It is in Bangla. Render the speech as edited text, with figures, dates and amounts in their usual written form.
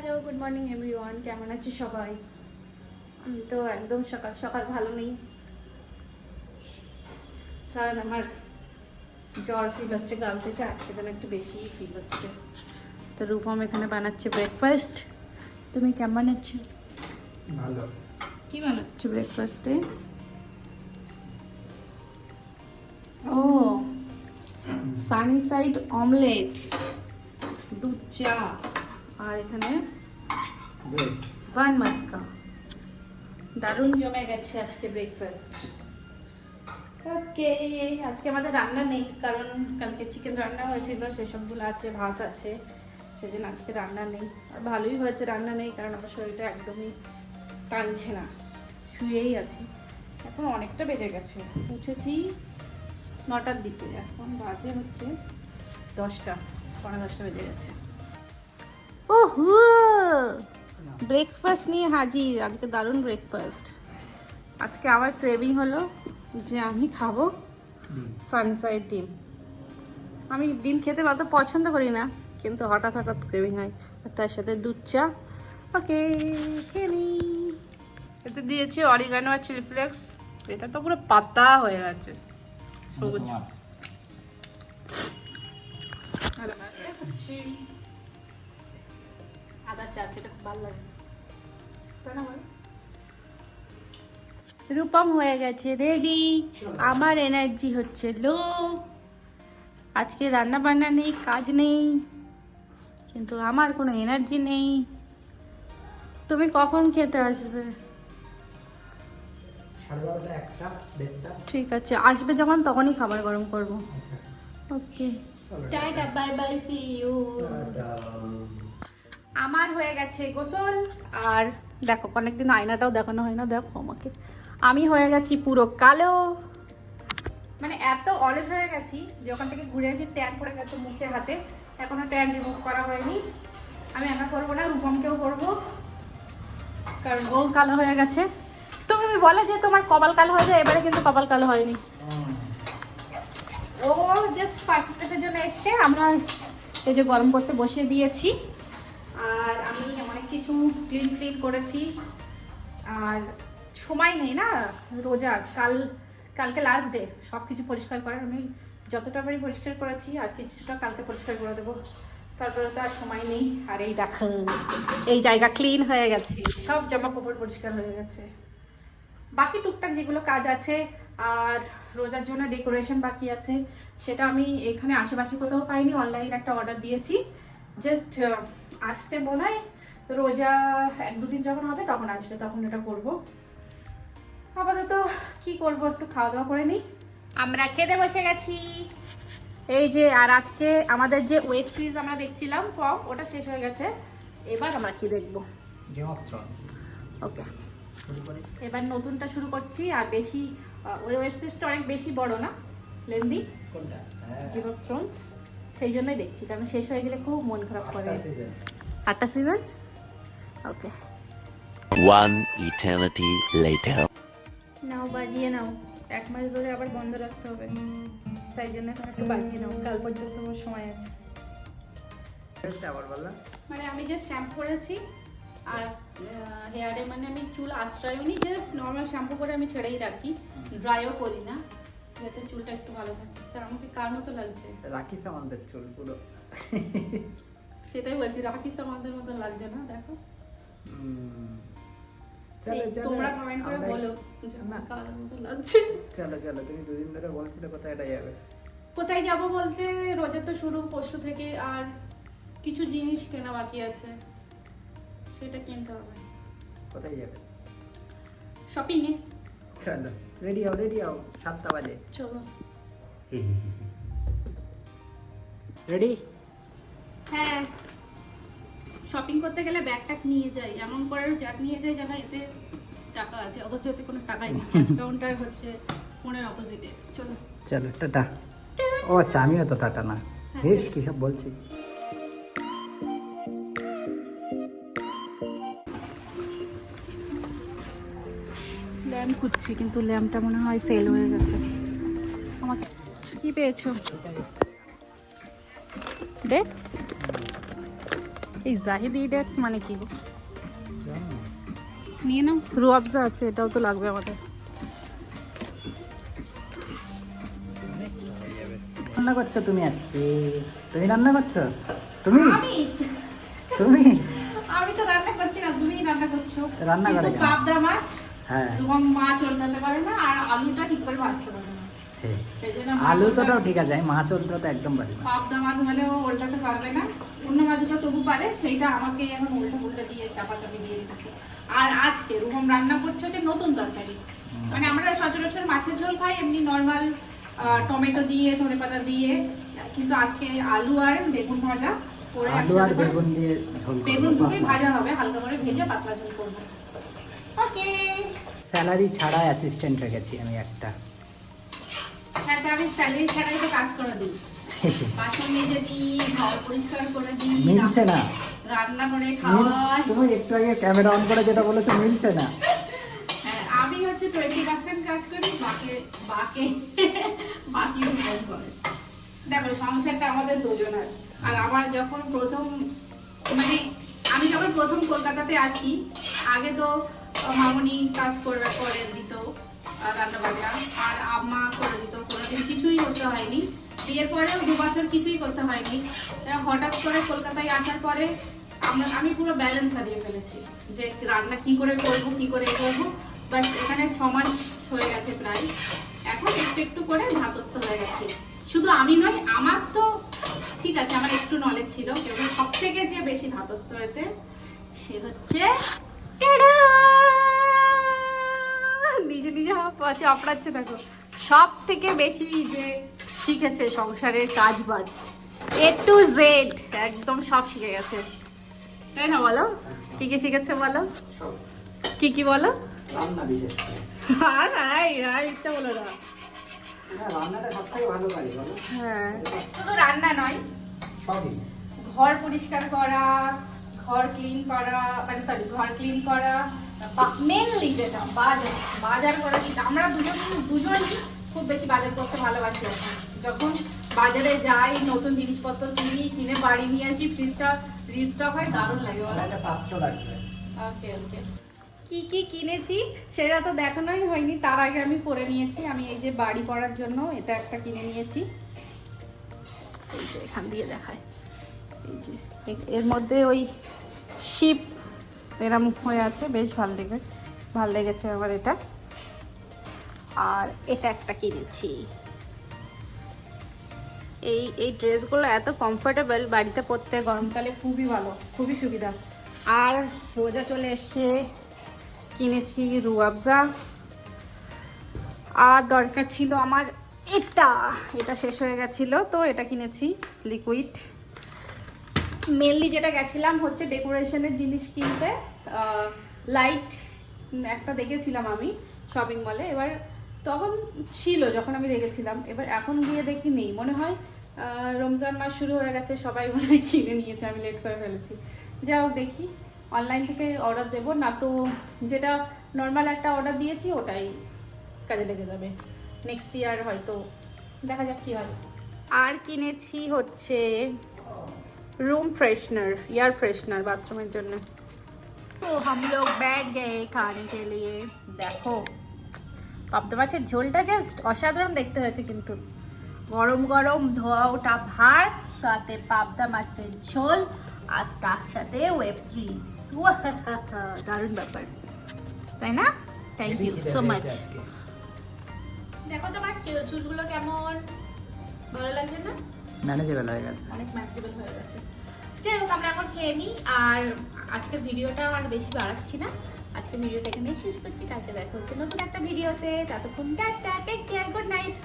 হ্যালো গুড মর্নিং এভরিওয়ান, কেমন আছো সবাই? আমি তো একদম সকাল সকাল ভালো নেই, কারণ আমার জ্বর ফিল হচ্ছে কাল থেকে। আজকে যেন একটু বেশি ফিল হচ্ছে। তো রূপম এখানে বানাচ্ছে ব্রেকফাস্ট। তুমি কেমন আছো? ভালো। কি বানাচ্ছো ব্রেকফাস্টে? ও, সানি সাইড অমলেট, দুধ চা, আর এখানে ব্রেড। বান মাস্কা। দারুণ জমে গেছে আজকে ব্রেকফাস্ট। ওকে, আজকে আমাদের রান্না নেই, কারণ কালকে চিকেন রান্না হয়েছিল, সেসবগুলো আছে, ভাত আছে, সেজন্য আজকে রান্না নেই। আর ভালোই হয়েছে রান্না নেই, কারণ আমার শরীরটা একদমই টানছে না, শুয়েই আছি। এখন অনেকটা বেজে গেছে, উঠেছি 9টার দিকে, এখন বাজে হচ্ছে 10টা, 10:15 বেজে গেছে। ওহো, ব্রেকফাস্ট নিয়ে হাজির। আজকে দারুণ ব্রেকফাস্ট। আজকে আমার ক্রেভিং হলো যে আমি খাবো সানসাইড ডিম। আমি ডিম খেতে অত পছন্দ করি না, কিন্তু হঠাৎ হঠাৎ ক্রেভিং হয়। আর তার সাথে দুধ চা। ওকে, খেয়ে নিই। এতে দিয়েছি অরিগানো আর চিলি ফ্লেক্স। এটা তো পুরো পাতা হয়ে গেছে, সবুজ। আদা চা খেতে খুব ভালো লাগে, তাই না বল? রূপম হয়ে গেছে রেডি। আমার এনার্জি হচ্ছে লো। আজকে রান্না বান্না নেই, কাজ নেই, কিন্তু আমার কোনো এনার্জি নেই। তুমি কখন খেতে আসবে? 12:30, 1টা, 1:30। ঠিক আছে, আসবে যখন তখনই খাবার গরম করব। Okay, tata, bye bye, see you. আমার হয়ে গেছে গোসল। আর দেখো, অনেকদিন আয়নাটাও দেখানো হয় না, দেখো আমাকে। আমি হয়ে গেছি পুরো কালো, মানে এত অলস হয়ে গেছি যে ওখান থেকে ঘুরে এসে ট্যান পড়ে গেছে মুখে, হাতে। এখনো ট্যান রিমুভ করা হয়নি। আমি একা করবো না, রূপমকেও করবো, কারণ ও কালো হয়ে গেছে। তুমি বলো যে তোমার কপাল কালো হয়ে যায়, এবারে কিন্তু কপাল কালো হয়নি। ও জাস্ট 5 মিনিটের জন্য এসছে। আমরা এই যে গরম করতে বসিয়ে দিয়েছি, আর আমি অনেক কিছু ক্লিন করেছি। আর সময় নেই না, রোজার কালকে লাস্ট ডে, সব কিছু পরিষ্কার করার। আমি যতটা পারি পরিষ্কার করেছি, আর কিছুটা কালকে পরিষ্কার করে দেবো। তারপরে তো আর সময় নেই। আর এই দেখো, এই জায়গা ক্লিন হয়ে গেছে, সব জামা কাপড় পরিষ্কার হয়ে গেছে। বাকি টুকটাক যেগুলো কাজ আছে, আর রোজার জন্য ডেকোরেশন বাকি আছে, সেটা আমি এখানে আশেপাশে কোথাও পাইনি, অনলাইন একটা অর্ডার দিয়েছি। জাস্ট আসতে মনে হয় রোজা 1-2 দিন যখন হবে তখন আসবে, তখন এটা করবো। আপাতত কি করব, একটু খাওয়া দাওয়া করে নিই। আমরা খেতে বসে গেছি, এই যে। আর আজকে আমাদের যে ওয়েব সিরিজ আমরা দেখছিলাম ফর্ম, ওটা শেষ হয়ে গেছে। এবার আমরা কি দেখবো? Game of Thrones. ওকে, এবার নতুনটা শুরু করছি। আর বেশি ওই ওয়েব সিরিজটা অনেক বেশি বড় না, লেন্দি, কোনটা? Game of Thrones. সেই জন্যই দেখছি, কারণ শেষ হয়ে গেলে খুব মন খারাপ করে। 8টা সিজন। ওকে, One eternity later. নাও বাজিয়ে নাও। 1 মাস ধরে আবার বন্ধ রাখতে হবে, তাই জন্য এখন একটু বাজিয়ে নাও, কাল পর্যন্ত আমার সময় আছে। আবার বললা? মানে আমি জাস্ট শ্যাম্পু করেছি, আর হেয়ারে মানে আমি চুল আশ্রয়ও নি, জাস্ট নর্মাল শ্যাম্পু করে আমি ছেড়েই রাখি, ড্রাইও করি না, যাতে চুলটা একটু ভালো থাকে। তার আমাকে কার মতো লাগছে? রাখি সামানদের চুল পুরো। সেটাই বলছি, রাখি সামানদের মতো লাগছে না? দেখো, চলো চলো, তোমরা কমেন্ট করে আমরা- বলো যে আমার কার মতো লাগছে। চলো চলো, তুমি 2 দিন ধরে বলছিলে কোথায় এটা যাবে। কোথায় যাব বলতে, রোজা তো শুরু পরশু থেকে, আর কিছু জিনিস কেনা বাকি আছে, সেটা কিনতে হবে। কোথায় যাবে? শপিং এ। চলো, রেডি হও 7টা বাজে। চলো। রেডি? হ্যাঁ, শপিং করতে গেলে ব্যাগটা নিয়ে যাই, এমন করে ব্যাগ নিয়ে যাই যেন এতে টাকা আছে, অথচ এতে কোনো টাকাই নেই। ক্যাশ কাউন্টার হচ্ছে ফোনের অপোজিটে। চলো চলো, টাটা। ও আচ্ছা, আমিও তো টাটা না, বেশ কি সব বলছি। ল্যাম্প খুঁজছি, কিন্তু ল্যাম্পটা মনে হয় সেল হয়ে গেছে। আমাকে কি পেয়েছো? ডেটস? এই জাহিদ ইডেক্স মানে কি গো? নিয়ে নাও, রুয়াবজা আছে, এটাও তো লাগবে আমাদের। রান্না করছো তুমি আজকে? তুমি রান্না করছো? তুমি আমি তুমি আমি তো রান্না করছি না, তুমিই রান্না করছো। রান্না করে কিন্তু কেন? পাবদা মাছ, হ্যাঁ রুম মাছ ওলটাতে পারে না, আর আলুটা ঠিক করে ভাজতে পারে না। হ্যাঁ। সেই জন্য আলু তোটাও ঠিক আছে, আমি মাছ ওলটা তো একদম পারি না। পাবদা মাছ হলেও ওলটাতে পারবে না, অন্য মাছগুলো তবু পারে, সেইটা আমাকে এখন উল্টা দিয়ে চাপাচাপি দিয়ে দিচ্ছি। আর আজকে রুম রান্না করছে হচ্ছে নতুন তরকারি। মানে আমরা সচরাচর মাছের ঝোল খাই এমনি নর্মাল টমেটো দিয়ে, ধনেপাতা দিয়ে, কিন্তু আজকে আলু আর বেগুন ভাজা করে আলু আর বেগুন দিয়ে ঝোল করবো। বেগুন পুরি ভাজা হবে, হালকা করে ভেজে পাতলা ঝোল করবো। ওকে। স্যালারি ছাড়া অ্যাসিস্ট্যান্ট রেখেছি আমি একটা। হ্যাঁ, তো আমি স্যালারি ছাড়াই তো কাজ করে দিই, বাসন মেজে দিই, ঘর পরিষ্কার করে দিই, মিলছে না। রান্না করে খাওয়াই। তুমি একটু আগে ক্যামেরা অন করে যেটা বলেছো মিলছে না। হ্যাঁ, আমি হচ্ছে 20% কাজ করি, বাকি উনি করে। দেখো সংসারটা আমাদের দুজনের। আর আমার যখন মানে আমি যখন প্রথম কলকাতাতে আসি, আগে তো মামনি কাজ করে দিত রান্না বান্না, আর আম্মা করে দিত, কোনোদিন কিছুই করতে হয়নি। বিয়ের পরেও 2 বছর কিছুই করতে হয়নি। হঠাৎ করে কলকাতায় আসার পরে আমি পুরো ব্যালেন্স হারিয়ে ফেলেছি, যে রান্না কি করে করবো, কি করে করবো। বাট এখানে 6 মাস হয়ে গেছে প্রায়, এখন একটু একটু করে ধাতস্থ হয়ে গেছে। শুধু আমি নয়, আমার তো ঠিক আছে, আমার একটু নলেজ ছিল, কিন্তু সব থেকে যে বেশি ধাতস্থ হয়েছে সে হচ্ছে নিজে নিজে অপড়াচ্ছে। দেখো সব থেকে বেশি যে শিখেছে সংসারের কাজ বাজ, A to Z একদম সব শিখে গেছে, তাই না? বলো কি কি শিখেছে, বলো কি কি বলো। রান্না বিশেষ করে। ইচ্ছা বলো না। হ্যাঁ, রান্নাটা সবথেকে ভালো পারি বলো। হ্যাঁ, শুধু রান্না নয়, সবই। ঘর পরিষ্কার করা, ঘর ক্লিন করা, মানে সরি ঘর ক্লিন করা, মেনলি যেটা বাজার করা, সেটা আমরা দুজনই খুব বেশি বাজার করতে ভালোবাসি। এখন যখন বাজারে যাই, নতুন জিনিসপত্র কিনে বাড়ি নিয়ে আসি, ফ্রিজটা রিস্টক হয়, দারুণ লাগে বলো। একটা পাত্র লাগবে। ওকে ওকে। কি কি কিনেছি সেটা তো দেখানোই হয়নি, তার আগে আমি পরে নিয়েছি। আমি এই যে বাড়ি পড়ার জন্য এটা একটা কিনে নিয়েছি, এই যে এখান দিয়ে দেখায়, এই যে এর মধ্যে ওই শিপ এরম হয়ে আছে, বেশ ভালো লেগেছে আমার এটা। আর এটা একটা কিনেছি, এই ড্রেসগুলো এত কমফোর্টেবল, বাড়িতে পরতে গরমকালে খুবই ভালো, খুবই সুবিধা। আর রোজা চলে এসছে, কিনেছি রুয়াবজা। আর দরকার ছিল আমার এটা শেষ হয়ে গেছিল, তো এটা কিনেছি লিকুইড। মেনলি যেটা গেছিলাম হচ্ছে ডেকোরেশনের জিনিস কিনতে, লাইট একটা দেখেছিলাম আমি শপিং মলে, এবার তখন ছিল যখন আমি দেখেছিলাম, এবার এখন গিয়ে দেখি নেই। মনে হয় রমজান মাস শুরু হয়ে গেছে, সবাই মনে হয় কিনে নিয়েছে, আমি লেট করে ফেলেছি। যাই হোক, দেখি অনলাইন থেকে অর্ডার দেবো, না তো যেটা নর্মাল একটা অর্ডার দিয়েছি ওটাই কাজে লেগে যাবে। নেক্সট ইয়ার হয়তো, দেখা যাক কি হয়। আর কিনেছি হচ্ছে रूम फ्रेशनर, एयर फ्रेशनर बाथरूमेर जन्य। तो हम लोग बैठ गए खाने के लिए। देखो पाबदा माछेर झोलटा जस्ट असाधारण देखते हয়েছে, কিন্তু গরম গরম ধোয়া ওঠা ভাত, সাথে পাবদা মাছের ঝোল, আর তার সাথে ওয়েব সিরিজ। দারুণ ব্যাপার, তাই না? Thank you so much. দেখো তোমার চুলগুলো কেমন, ভালো লাগছে না? ম্যানেজেবল হয়ে গেছে, অনেক ম্যানেজেবল হয়ে গেছে। যাই হোক, আমরা এখন খেয়ে নিই। আর আজকের ভিডিওটা আর বেশি বাড়াচ্ছি না, আজকের ভিডিওটা এখানেই শেষ করছি। কালকে দেখা হচ্ছে নতুন একটা ভিডিওতে, ততক্ষণ tata, take care, good night.